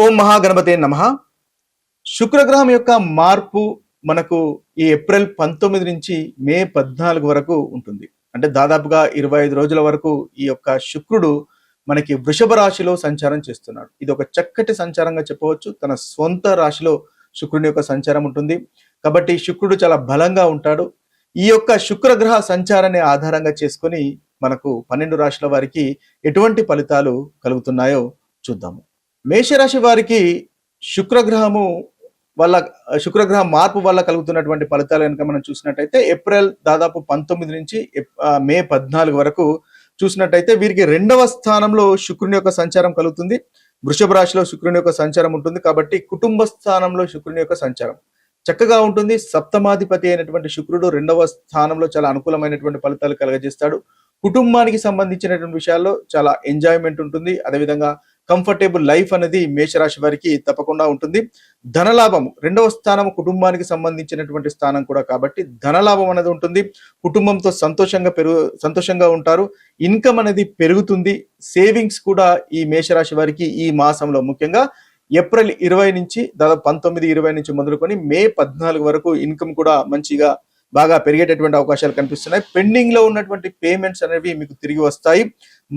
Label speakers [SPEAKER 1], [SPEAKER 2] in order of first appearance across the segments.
[SPEAKER 1] ఓం మహాగణపతే నమః. శుక్రగ్రహం యొక్క మార్పు మనకు ఈ ఏప్రిల్ 19 నుంచి మే 14 వరకు ఉంటుంది. అంటే దాదాపుగా 25 రోజుల వరకు ఈ యొక్క శుక్రుడు మనకి వృషభ రాశిలో సంచారం చేస్తున్నాడు. ఇది ఒక చక్కటి సంచారంగా చెప్పవచ్చు. తన స్వంత రాశిలో శుక్రుని యొక్క సంచారం ఉంటుంది. కాబట్టి శుక్రుడు చాలా బలంగా ఉంటాడు. ఈ యొక్క శుక్రగ్రహ సంచారాన్ని ఆధారంగా చేసుకొని మనకు 12 రాశుల వారికి ఎటువంటి ఫలితాలు కలుగుతున్నాయో చూద్దాము. మేషరాశి వారికి శుక్రగ్రహము వల్ల శుక్రగ్రహ మార్పు వల్ల కలుగుతున్నటువంటి ఫలితాలు కనుక మనం చూసినట్టయితే ఏప్రిల్ దాదాపు 19 నుంచి మే 14 వరకు చూసినట్టయితే వీరికి 2వ స్థానంలో శుక్రుని యొక్క సంచారం కలుగుతుంది. వృషభ రాశిలో శుక్రుని యొక్క సంచారం ఉంటుంది. కాబట్టి కుటుంబ స్థానంలో శుక్రుని యొక్క సంచారం చక్కగా ఉంటుంది. సప్తమాధిపతి అయినటువంటి శుక్రుడు 2వ స్థానంలో చాలా అనుకూలమైనటువంటి ఫలితాలు కలగజేస్తాడు. కుటుంబానికి సంబంధించినటువంటి విషయాల్లో చాలా ఎంజాయ్మెంట్ ఉంటుంది. అదేవిధంగా కంఫర్టబుల్ లైఫ్ అనేది మేషరాశి వారికి తప్పకుండా ఉంటుంది. ధనలాభం 2వ స్థానం కుటుంబానికి సంబంధించినటువంటి స్థానం కూడా కాబట్టి ధనలాభం అనేది ఉంటుంది. కుటుంబంతో సంతోషంగా ఉంటారు. ఇన్కమ్ అనేది పెరుగుతుంది. సేవింగ్స్ కూడా ఈ మేషరాశి వారికి ఈ మాసంలో ముఖ్యంగా ఏప్రిల్ 20 నుంచి దాదాపు 19, 20 నుంచి మొదలుకొని మే 14 వరకు ఇన్కమ్ కూడా మంచిగా బాగా పెరిగేటటువంటి అవకాశాలు కనిపిస్తున్నాయి. పెండింగ్ లో ఉన్నటువంటి పేమెంట్స్ అనేవి మీకు తిరిగి వస్తాయి.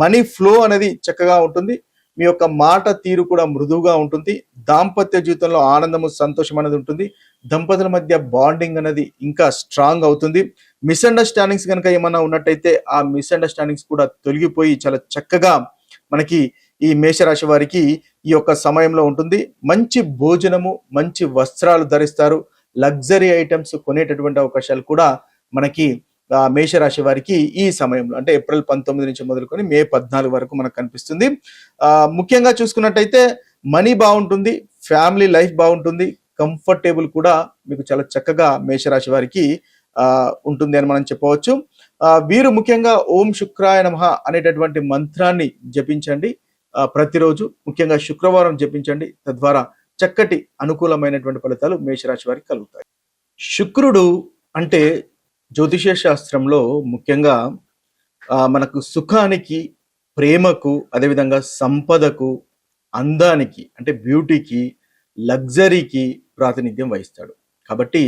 [SPEAKER 1] మనీ ఫ్లో అనేది చక్కగా ఉంటుంది. మీ యొక్క మాట తీరు కూడా మృదువుగా ఉంటుంది. దాంపత్య జీవితంలో ఆనందము, సంతోషం అనేది ఉంటుంది. దంపతుల మధ్య బాండింగ్ అనేది ఇంకా స్ట్రాంగ్ అవుతుంది. మిస్అండర్స్టాండింగ్స్ కనుక ఏమన్నా ఉన్నట్టయితే ఆ మిస్అండర్స్టాండింగ్స్ కూడా తొలగిపోయి చాలా చక్కగా మనకి ఈ మేషరాశి వారికి ఈ యొక్క సమయంలో ఉంటుంది. మంచి భోజనము, మంచి వస్త్రాలు ధరిస్తారు. లగ్జరీ ఐటమ్స్ కొనేటటువంటి అవకాశాలు కూడా మనకి మేషరాశి వారికి ఈ సమయంలో అంటే ఏప్రిల్ 19 నుంచి మొదలుకొని మే 14 వరకు మనకు కనిపిస్తుంది. ముఖ్యంగా చూసుకున్నట్టయితే మనీ బాగుంటుంది, ఫ్యామిలీ లైఫ్ బాగుంటుంది, కంఫర్టబుల్ కూడా మీకు చాలా చక్కగా మేషరాశి వారికి ఉంటుంది అని మనం చెప్పవచ్చు. వీరు ముఖ్యంగా ఓం శుక్రాయ నమః అనేటటువంటి మంత్రాన్ని జపించండి ప్రతిరోజు. ముఖ్యంగా శుక్రవారం జపించండి. తద్వారా చక్కటి అనుకూలమైనటువంటి ఫలితాలు మేషరాశి వారికి కలుగుతాయి. శుక్రుడు అంటే జ్యోతిష శాస్త్రంలో ముఖ్యంగా మనకు సుఖానికి, ప్రేమకు, అదేవిధంగా సంపదకు, అందానికి అంటే బ్యూటీకి, లగ్జరీకి ప్రాతినిధ్యం వహిస్తాడు. కాబట్టి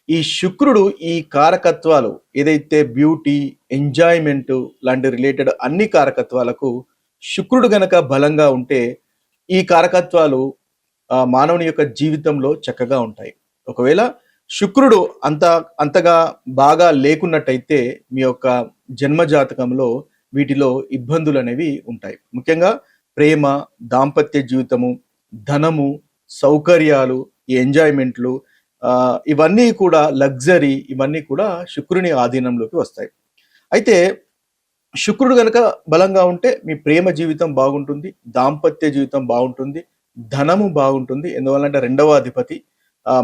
[SPEAKER 1] ఈ శుక్రుడు ఈ కారకత్వాలు ఏదైతే బ్యూటీ, ఎంజాయ్మెంట్ లాంటి రిలేటెడ్ అన్ని కారకత్వాలకు శుక్రుడు గనక బలంగా ఉంటే ఈ కారకత్వాలు మానవుని యొక్క జీవితంలో చక్కగా ఉంటాయి. ఒకవేళ శుక్రుడు అంతగా బాగా లేకున్నట్టయితే మీ యొక్క జన్మ జాతకంలో వీటిలో ఇబ్బందులు అనేవి ఉంటాయి. ముఖ్యంగా ప్రేమ, దాంపత్య జీవితము, ధనము, సౌకర్యాలు, ఈ ఎంజాయ్మెంట్లు, ఇవన్నీ కూడా లగ్జరీ, ఇవన్నీ కూడా శుక్రుని ఆధీనంలోకి వస్తాయి. అయితే శుక్రుడు కనుక బలంగా ఉంటే మీ ప్రేమ జీవితం బాగుంటుంది, దాంపత్య జీవితం బాగుంటుంది, ధనము బాగుంటుంది. ఎందువల్లంటే 2వ అధిపతి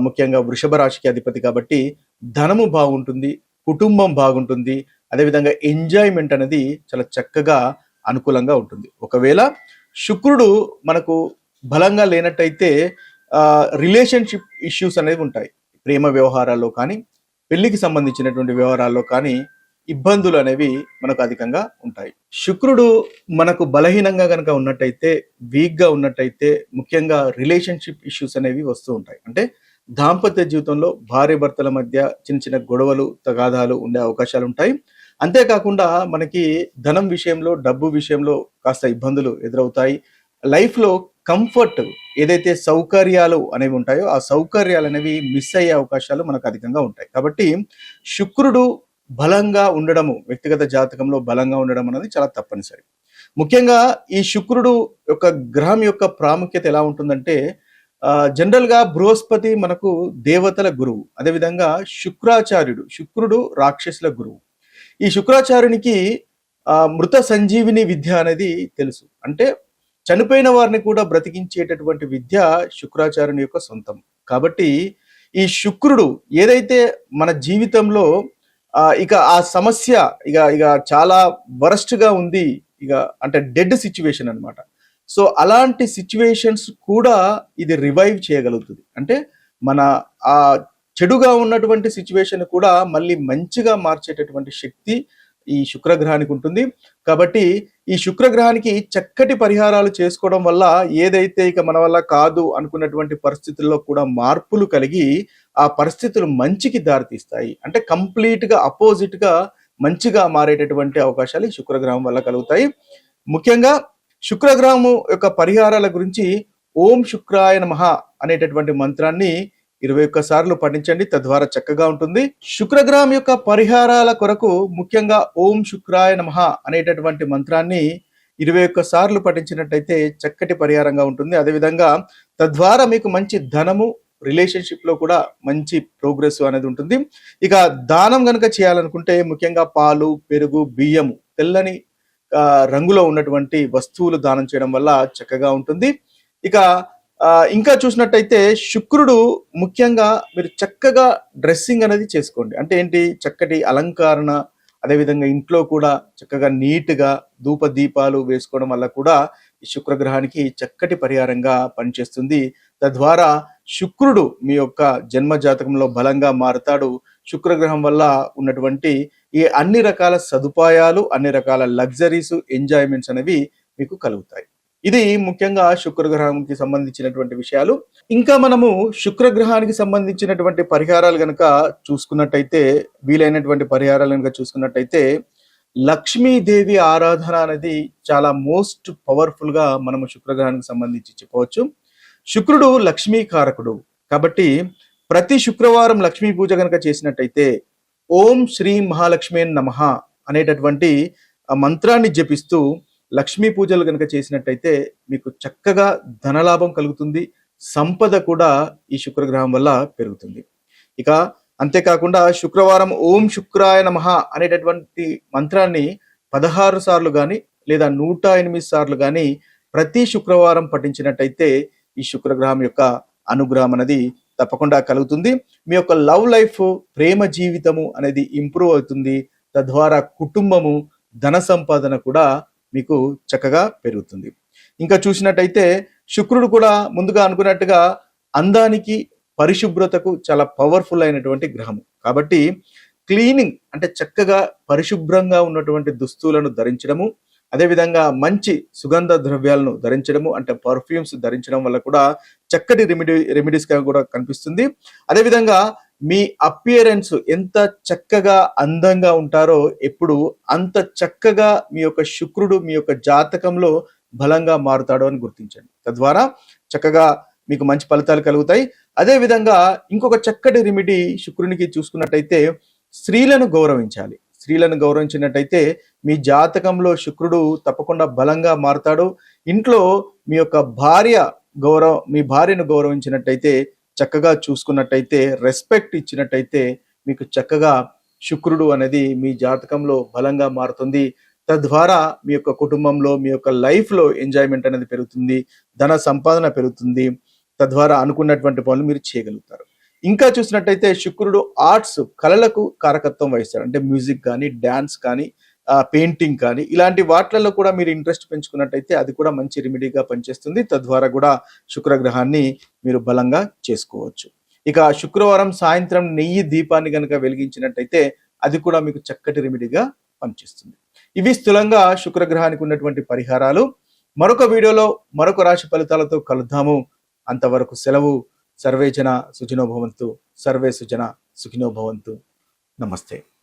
[SPEAKER 1] ముఖ్యంగా వృషభ రాశికి అధిపతి కాబట్టి ధనము బాగుంటుంది, కుటుంబం బాగుంటుంది. అదేవిధంగా ఎంజాయ్మెంట్ అనేది చాలా చక్కగా అనుకూలంగా ఉంటుంది. ఒకవేళ శుక్రుడు మనకు బలంగా లేనట్టయితే రిలేషన్షిప్ ఇష్యూస్ అనేవి ఉంటాయి. ప్రేమ వ్యవహారాల్లో కానీ, పెళ్లికి సంబంధించినటువంటి వ్యవహారాల్లో కానీ ఇబ్బందులు అనేవి మనకు అధికంగా ఉంటాయి. శుక్రుడు మనకు బలహీనంగా కనుక ఉన్నట్టయితే, వీక్గా ఉన్నట్టయితే ముఖ్యంగా రిలేషన్షిప్ ఇష్యూస్ అనేవి వస్తూ ఉంటాయి. అంటే దాంపత్య జీవితంలో భార్య భర్తల మధ్య చిన్న చిన్న గొడవలు, తగాదాలు ఉండే అవకాశాలు ఉంటాయి. అంతేకాకుండా మనకి ధనం విషయంలో, డబ్బు విషయంలో కాస్త ఇబ్బందులు ఎదురవుతాయి. లైఫ్లో కంఫర్ట్ ఏదైతే సౌకర్యాలు అనేవి ఉంటాయో ఆ సౌకర్యాలు అనేవి మిస్ అయ్యే అవకాశాలు మనకు అధికంగా ఉంటాయి. కాబట్టి శుక్రుడు బలంగా ఉండడము, వ్యక్తిగత జాతకంలో బలంగా ఉండడం అనేది చాలా తప్పనిసరి. ముఖ్యంగా ఈ శుక్రుడు యొక్క గ్రహం యొక్క ప్రాముఖ్యత ఎలా ఉంటుందంటే జనరల్ గా బృహస్పతి మనకు దేవతల గురువు, అదేవిధంగా శుక్రుడు రాక్షసుల గురువు. ఈ శుక్రాచార్యునికి మృత సంజీవిని విద్య అనేది తెలుసు. అంటే చనిపోయిన వారిని కూడా బ్రతికించేటటువంటి విద్య శుక్రాచార్యుని యొక్క సొంతం. కాబట్టి ఈ శుక్రుడు ఏదైతే మన జీవితంలో ఇక ఆ సమస్య ఇక చాలా వరస్ట్ గా ఉంది, ఇక అంటే డెడ్ సిచ్యువేషన్ అన్నమాట. సో అలాంటి సిచ్యువేషన్స్ కూడా ఇది రివైవ్ చేయగలుగుతుంది. అంటే మన ఆ చెడుగా ఉన్నటువంటి సిచ్యువేషన్ కూడా మళ్ళీ మంచిగా మార్చేటటువంటి శక్తి ఈ శుక్రగ్రహానికి ఉంటుంది. కాబట్టి ఈ శుక్రగ్రహానికి చక్కటి పరిహారాలు చేసుకోవడం వల్ల ఏదైతే ఇక మన వల్ల కాదు అనుకున్నటువంటి పరిస్థితుల్లో కూడా మార్పులు కలిగి ఆ పరిస్థితులు మంచికి దారితీస్తాయి. అంటే కంప్లీట్‌గా అపోజిట్‌గా మంచిగా మారేటటువంటి అవకాశాలు ఈ శుక్రగ్రహం వల్ల కలుగుతాయి. ముఖ్యంగా శుక్రగ్రహము యొక్క పరిహారాల గురించి ఓం శుక్రాయ నమః అనేటటువంటి మంత్రాన్ని 21 సార్లు పఠించండి. తద్వారా చక్కగా ఉంటుంది. శుక్రగ్రహం యొక్క పరిహారాల కొరకు ముఖ్యంగా ఓం శుక్రాయ నమః అనేటటువంటి మంత్రాన్ని 21 సార్లు పఠించినట్టయితే చక్కటి పరిహారంగా ఉంటుంది. అదేవిధంగా తద్వారా మీకు మంచి ధనము, రిలేషన్షిప్ లో కూడా మంచి ప్రోగ్రెస్ అనేది ఉంటుంది. ఇక దానం గనుక చేయాలనుకుంటే ముఖ్యంగా పాలు, పెరుగు, బియ్యము, తెల్లని రంగులో ఉన్నటువంటి వస్తువులు దానం చేయడం వల్ల చక్కగా ఉంటుంది. ఇక ఇంకా చూసినట్టయితే శుక్రుడు ముఖ్యంగా మీరు చక్కగా డ్రెస్సింగ్ అనేది చేసుకోండి. అంటే ఏంటి, చక్కటి అలంకరణ, అదేవిధంగా ఇంట్లో కూడా చక్కగా నీట్గా ధూప దీపాలు వేసుకోవడం వల్ల కూడా ఈ శుక్రగ్రహానికి చక్కటి పరిహారంగా పనిచేస్తుంది. తద్వారా శుక్రుడు మీ యొక్క జన్మ జాతకంలో బలంగా మారుతాడు. శుక్రగ్రహం వల్ల ఉన్నటువంటి ఈ అన్ని రకాల సదుపాయాలు, అన్ని రకాల లగ్జరీస్, ఎంజాయ్మెంట్స్ అనేవి మీకు కలుగుతాయి. ఇది ముఖ్యంగా శుక్రగ్రహానికి సంబంధించినటువంటి విషయాలు. ఇంకా మనము శుక్రగ్రహానికి సంబంధించినటువంటి పరిహారాలు గనక చూసుకున్నట్టయితే, వీలైనటువంటి పరిహారాలు గనక చూసుకున్నట్టయితే, లక్ష్మీదేవి ఆరాధన అనేది చాలా మోస్ట్ పవర్ఫుల్ గా మనము శుక్రగ్రహానికి సంబంధించి చెప్పవచ్చు. శుక్రుడు లక్ష్మీ కారకుడు కాబట్టి ప్రతి శుక్రవారం లక్ష్మీ పూజ గనక చేసినట్టయితే ఓం శ్రీ మహాలక్ష్మి నమః అనేటటువంటి మంత్రాన్ని జపిస్తూ లక్ష్మీ పూజలు కనుక చేసినట్టయితే మీకు చక్కగా ధనలాభం కలుగుతుంది. సంపద కూడా ఈ శుక్రగ్రహం వల్ల పెరుగుతుంది. ఇక అంతేకాకుండా శుక్రవారం ఓం శుక్రాయ నమః అనేటటువంటి మంత్రాన్ని 16 సార్లు కానీ లేదా 108 సార్లు కానీ ప్రతి శుక్రవారం పఠించినట్టయితే ఈ శుక్రగ్రహం యొక్క అనుగ్రహం అనేది తప్పకుండా కలుగుతుంది. మీ యొక్క లవ్ లైఫ్, ప్రేమ జీవితము అనేది ఇంప్రూవ్ అవుతుంది. తద్వారా కుటుంబము, ధన సంపాదన కూడా మీకు చక్కగా పెరుగుతుంది. ఇంకా చూసినట్టయితే శుక్రుడు కూడా ముందుగా అనుకున్నట్టుగా అందానికి, పరిశుభ్రతకు చాలా పవర్ఫుల్ అయినటువంటి గ్రహము. కాబట్టి క్లీనింగ్ అంటే చక్కగా పరిశుభ్రంగా ఉన్నటువంటి దుస్తులను ధరించడము, అదేవిధంగా మంచి సుగంధ ద్రవ్యాలను ధరించడము అంటే పర్ఫ్యూమ్స్ ధరించడం వల్ల కూడా చక్కటి రెమెడీస్ గా కూడా కనిపిస్తుంది. అదేవిధంగా మీ అపియరెన్స్ ఎంత చక్కగా అందంగా ఉంటారో ఎప్పుడు అంత చక్కగా మీ యొక్క శుక్రుడు మీ యొక్క జాతకంలో బలంగా మారుతాడో అని గుర్తించండి. తద్వారా చక్కగా మీకు మంచి ఫలితాలు కలుగుతాయి. అదే విధంగా ఇంకొక చక్కటి రెమెడీ శుక్రునికి చూసుకున్నట్టయితే స్త్రీలను గౌరవించాలి. స్త్రీలను గౌరవించినట్టయితే మీ జాతకంలో శుక్రుడు తప్పకుండా బలంగా మారుతాడు. ఇంట్లో మీ యొక్క మీ భార్యను గౌరవించినట్టయితే, చక్కగా చూసుకున్నట్టయితే, రెస్పెక్ట్ ఇచ్చినట్టయితే మీకు చక్కగా శుక్రుడు అనేది మీ జాతకంలో బలంగా మారుతుంది. తద్వారా మీ యొక్క కుటుంబంలో, మీ యొక్క లైఫ్లో ఎంజాయ్మెంట్ అనేది పెరుగుతుంది, ధన సంపాదన పెరుగుతుంది. తద్వారా అనుకున్నటువంటి పనులు మీరు చేయగలుగుతారు. ఇంకా చూసినట్టయితే శుక్రుడు ఆర్ట్స్, కళలకు కారకత్వం వహిస్తాడు. అంటే మ్యూజిక్ కానీ, డాన్స్ కానీ, పెయింటింగ్ కానీ ఇలాంటి వాటిలలో కూడా మీరు ఇంట్రెస్ట్ పెంచుకున్నట్టయితే అది కూడా మంచి రెమెడీగా పనిచేస్తుంది. తద్వారా కూడా శుక్రగ్రహాన్ని మీరు బలంగా చేసుకోవచ్చు. ఇక శుక్రవారం సాయంత్రం నెయ్యి దీపాన్ని కనుక వెలిగించినట్టయితే అది కూడా మీకు చక్కటి రెమెడీగా పనిచేస్తుంది. ఇవి స్థూలంగా శుక్రగ్రహానికి ఉన్నటువంటి పరిహారాలు. మరొక వీడియోలో మరొక రాశి ఫలితాలతో కలుద్దాము. అంతవరకు సెలవు. సర్వే జన సుఖినో భవంతు. సర్వే సుజన సుఖినో భవంతు. నమస్తే.